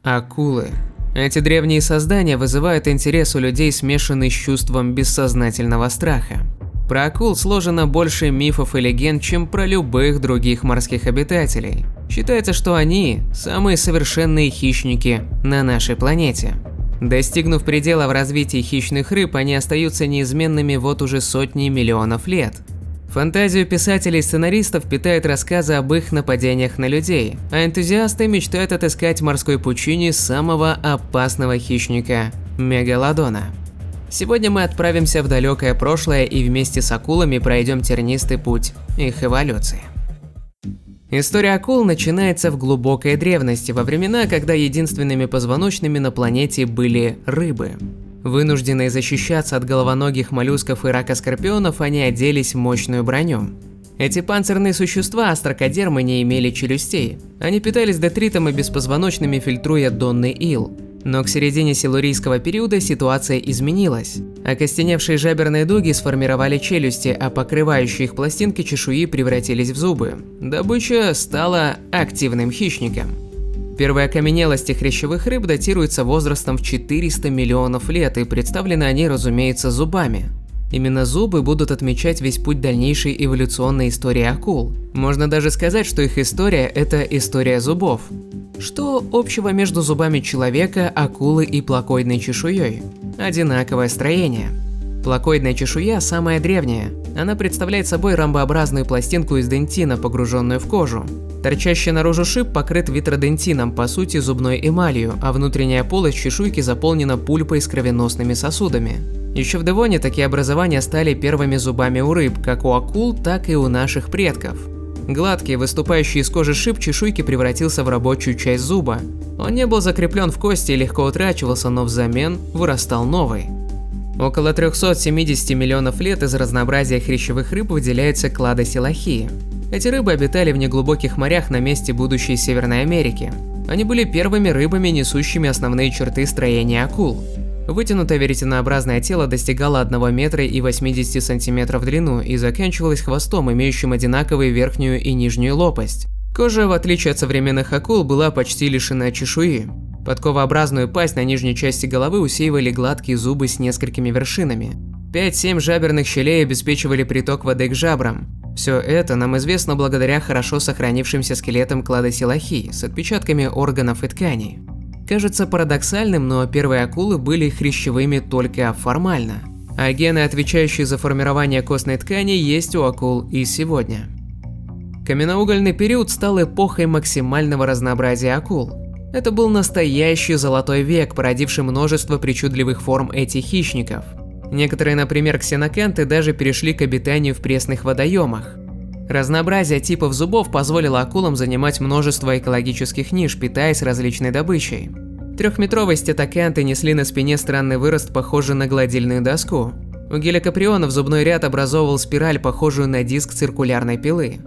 Акулы. Эти древние создания вызывают интерес у людей, смешанный с чувством бессознательного страха. Про акул сложено больше мифов и легенд, чем про любых других морских обитателей. Считается, что они – самые совершенные хищники на нашей планете. Достигнув предела в развитии хищных рыб, они остаются неизменными вот уже сотни миллионов лет. Фантазию писателей и сценаристов питают рассказы об их нападениях на людей, а энтузиасты мечтают отыскать в морской пучине самого опасного хищника – мегалодона. Сегодня мы отправимся в далекое прошлое и вместе с акулами пройдем тернистый путь их эволюции. История акул начинается в глубокой древности, во времена, когда единственными позвоночными на планете были рыбы. Вынужденные защищаться от головоногих моллюсков и рака-скорпионов, они оделись в мощную броню. Эти панцирные существа острокодермы не имели челюстей. Они питались детритом и беспозвоночными, фильтруя донный ил. Но к середине силурийского периода ситуация изменилась. Окостеневшие жаберные дуги сформировали челюсти, а покрывающие их пластинки чешуи превратились в зубы. Добыча стала активным хищником. Первые окаменелости хрящевых рыб датируются возрастом в 400 миллионов лет, и представлены они, разумеется, зубами. Именно зубы будут отмечать весь путь дальнейшей эволюционной истории акул. Можно даже сказать, что их история – это история зубов. Что общего между зубами человека, акулы и плакоидной чешуей? Одинаковое строение. Плакоидная чешуя самая древняя. Она представляет собой ромбообразную пластинку из дентина, погруженную в кожу. Торчащий наружу шип покрыт витродентином, по сути зубной эмалью, а внутренняя полость чешуйки заполнена пульпой с кровеносными сосудами. Еще в Девоне такие образования стали первыми зубами у рыб, как у акул, так и у наших предков. Гладкий, выступающий из кожи шип чешуйки превратился в рабочую часть зуба. Он не был закреплен в кости и легко утрачивался, но взамен вырастал новый. Около 370 миллионов лет из разнообразия хрящевых рыб выделяются кладосилахии. Эти рыбы обитали в неглубоких морях на месте будущей Северной Америки. Они были первыми рыбами, несущими основные черты строения акул. Вытянутое веретенообразное тело достигало 1 метра и 80 сантиметров в длину и заканчивалось хвостом, имеющим одинаковую верхнюю и нижнюю лопасть. Кожа, в отличие от современных акул, была почти лишена чешуи. Подковообразную пасть на нижней части головы усеивали гладкие зубы с несколькими вершинами. 5-7 жаберных щелей обеспечивали приток воды к жабрам. Все это нам известно благодаря хорошо сохранившимся скелетам кладосилахий с отпечатками органов и тканей. Кажется парадоксальным, но первые акулы были хрящевыми только формально. А гены, отвечающие за формирование костной ткани, есть у акул и сегодня. Каменноугольный период стал эпохой максимального разнообразия акул. Это был настоящий золотой век, породивший множество причудливых форм этих хищников. Некоторые, например, ксеноканты, даже перешли к обитанию в пресных водоемах. Разнообразие типов зубов позволило акулам занимать множество экологических ниш, питаясь различной добычей. Трехметровые стетоканты несли на спине странный вырост, похожий на гладильную доску. У геликоприонов зубной ряд образовывал спираль, похожую на диск циркулярной пилы.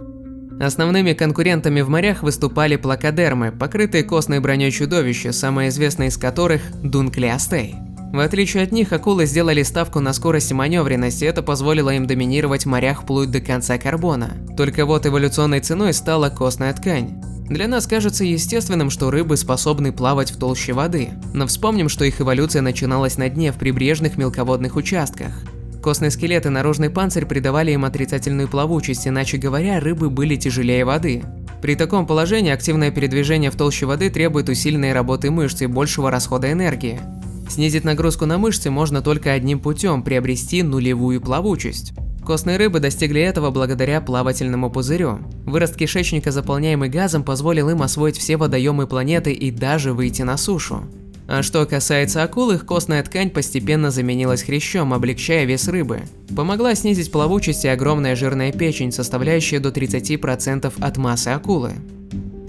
Основными конкурентами в морях выступали плакодермы, покрытые костной броней чудовища, самое известное из которых – дунклеостей. В отличие от них, акулы сделали ставку на скорость и маневренность, и это позволило им доминировать в морях вплоть до конца карбона. Только вот эволюционной ценой стала костная ткань. Для нас кажется естественным, что рыбы способны плавать в толще воды, но вспомним, что их эволюция начиналась на дне в прибрежных мелководных участках. Костный скелет и наружный панцирь придавали им отрицательную плавучесть, иначе говоря, рыбы были тяжелее воды. При таком положении активное передвижение в толще воды требует усиленной работы мышц и большего расхода энергии. Снизить нагрузку на мышцы можно только одним путем – приобрести нулевую плавучесть. Костные рыбы достигли этого благодаря плавательному пузырю. Вырост кишечника, заполняемый газом, позволил им освоить все водоемы планеты и даже выйти на сушу. А что касается акул, их костная ткань постепенно заменилась хрящом, облегчая вес рыбы. Помогла снизить плавучесть и огромная жирная печень, составляющая до 30% от массы акулы.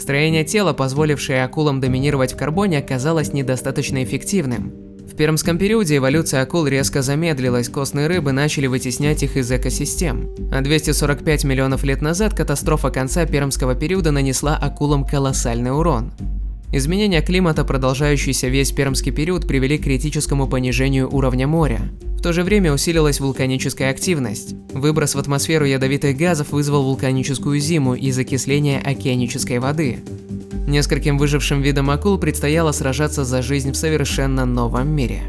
Строение тела, позволившее акулам доминировать в карбоне, оказалось недостаточно эффективным. В пермском периоде эволюция акул резко замедлилась, костные рыбы начали вытеснять их из экосистем. А 245 миллионов лет назад катастрофа конца пермского периода нанесла акулам колоссальный урон. Изменения климата, продолжающиеся весь пермский период, привели к критическому понижению уровня моря. В то же время усилилась вулканическая активность. Выброс в атмосферу ядовитых газов вызвал вулканическую зиму из окисления океанической воды. Нескольким выжившим видам акул предстояло сражаться за жизнь в совершенно новом мире.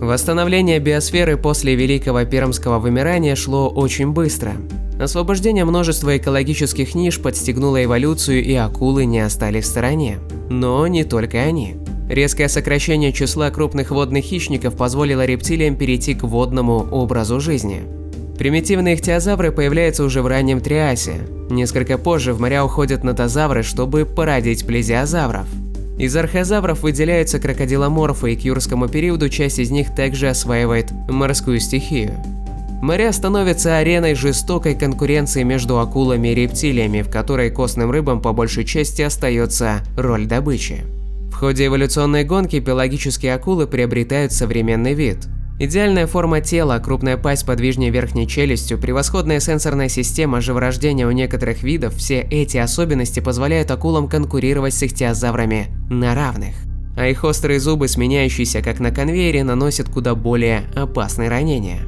Восстановление биосферы после Великого Пермского вымирания шло очень быстро. Освобождение множества экологических ниш подстегнуло эволюцию, и акулы не остались в стороне. Но не только они. Резкое сокращение числа крупных водных хищников позволило рептилиям перейти к водному образу жизни. Примитивные ихтиозавры появляются уже в раннем Триасе. Несколько позже в моря уходят нотозавры, чтобы породить плезиозавров. Из археозавров выделяются крокодиломорфы, и к юрскому периоду часть из них также осваивает морскую стихию. Моря становятся ареной жестокой конкуренции между акулами и рептилиями, в которой костным рыбам по большей части остается роль добычи. В ходе эволюционной гонки пелагические акулы приобретают современный вид. Идеальная форма тела, крупная пасть подвижнее верхней челюстью, превосходная сенсорная система, живорождение у некоторых видов – все эти особенности позволяют акулам конкурировать с ихтиозаврами на равных. А их острые зубы, сменяющиеся как на конвейере, наносят куда более опасные ранения.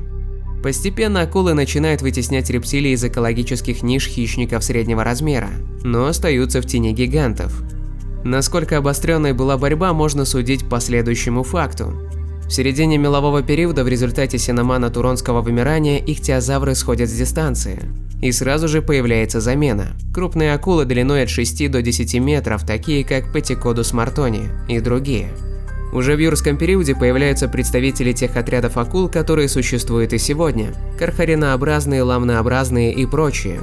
Постепенно акулы начинают вытеснять рептилии из экологических ниш хищников среднего размера, но остаются в тени гигантов. Насколько обостренной была борьба, можно судить по следующему факту. В середине мелового периода в результате синомано-туронского вымирания ихтиозавры сходят с дистанции, и сразу же появляется замена. Крупные акулы длиной от 6 до 10 метров, такие как Патикодус мартони и другие. Уже в юрском периоде появляются представители тех отрядов акул, которые существуют и сегодня – кархаринообразные, ламнообразные и прочие.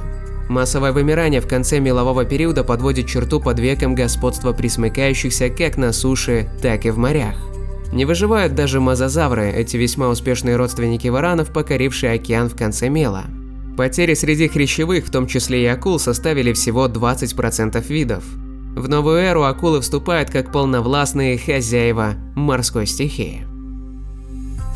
Массовое вымирание в конце мелового периода подводит черту под веком господства пресмыкающихся как на суше, так и в морях. Не выживают даже мозазавры, эти весьма успешные родственники варанов, покорившие океан в конце мела. Потери среди хрящевых, в том числе и акул, составили всего 20% видов. В новую эру акулы вступают как полновластные хозяева морской стихии.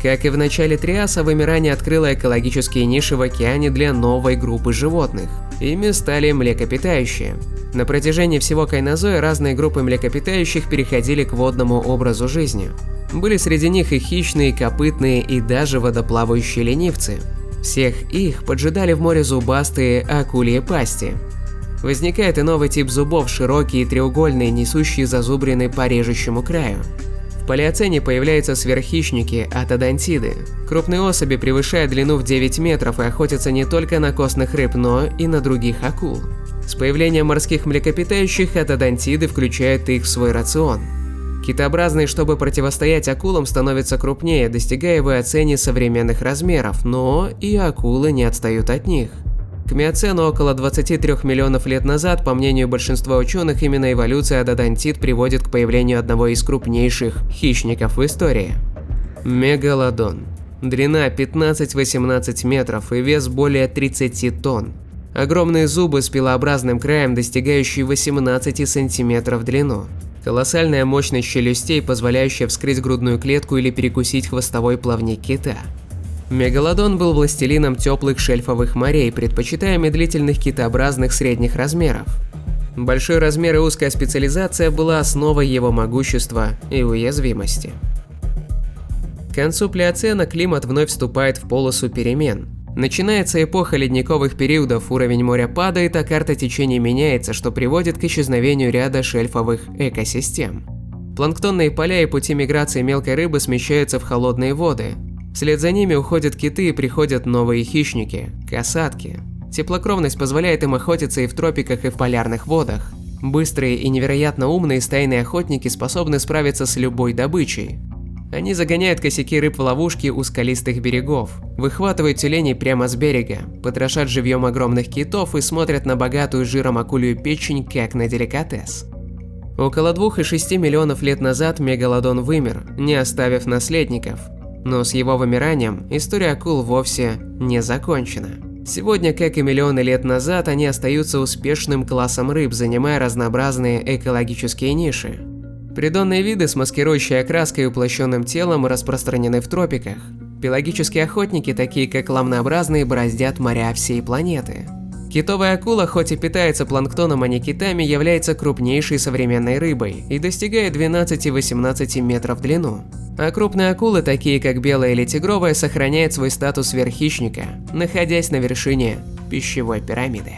Как и в начале Триаса, вымирание открыло экологические ниши в океане для новой группы животных. Ими стали млекопитающие. На протяжении всего кайнозоя разные группы млекопитающих переходили к водному образу жизни. Были среди них и хищные, и копытные, и даже водоплавающие ленивцы. Всех их поджидали в море зубастые акульи пасти. Возникает и новый тип зубов, широкие и треугольные, несущие зазубрины по режущему краю. В палеоцене появляются сверххищники – атодонтиды. Крупные особи превышают длину в 9 метров и охотятся не только на костных рыб, но и на других акул. С появлением морских млекопитающих атодонтиды включают их в свой рацион. Китообразные, чтобы противостоять акулам, становятся крупнее, достигая в эоцене современных размеров, но и акулы не отстают от них. К миоцену около 23 миллионов лет назад, по мнению большинства ученых, именно эволюция атодонтид приводит к появлению одного из крупнейших хищников в истории – мегалодон. Длина 15-18 метров и вес более 30 тонн. Огромные зубы с пилообразным краем, достигающие 18 сантиметров в длину. Колоссальная мощность челюстей, позволяющая вскрыть грудную клетку или перекусить хвостовой плавник кита. Мегалодон был властелином теплых шельфовых морей, предпочитая медлительных китообразных средних размеров. Большой размер и узкая специализация была основой его могущества и уязвимости. К концу плеоцена климат вновь вступает в полосу перемен. Начинается эпоха ледниковых периодов, уровень моря падает, а карта течений меняется, что приводит к исчезновению ряда шельфовых экосистем. Планктонные поля и пути миграции мелкой рыбы смещаются в холодные воды. Вслед за ними уходят киты и приходят новые хищники – касатки. Теплокровность позволяет им охотиться и в тропиках, и в полярных водах. Быстрые и невероятно умные стайные охотники способны справиться с любой добычей. Они загоняют косяки рыб в ловушки у скалистых берегов, выхватывают тюленей прямо с берега, потрошат живьем огромных китов и смотрят на богатую жиром акулью печень как на деликатес. Около 2,6 миллионов лет назад мегалодон вымер, не оставив наследников. Но с его вымиранием история акул вовсе не закончена. Сегодня, как и миллионы лет назад, они остаются успешным классом рыб, занимая разнообразные экологические ниши. Придонные виды с маскирующей окраской и уплощенным телом распространены в тропиках. Пелагические охотники, такие как ламнообразные, бороздят моря всей планеты. Китовая акула, хоть и питается планктоном, а не китами, является крупнейшей современной рыбой и достигает 12-18 метров в длину. А крупные акулы, такие как белая или тигровая, сохраняют свой статус сверххищника, находясь на вершине пищевой пирамиды.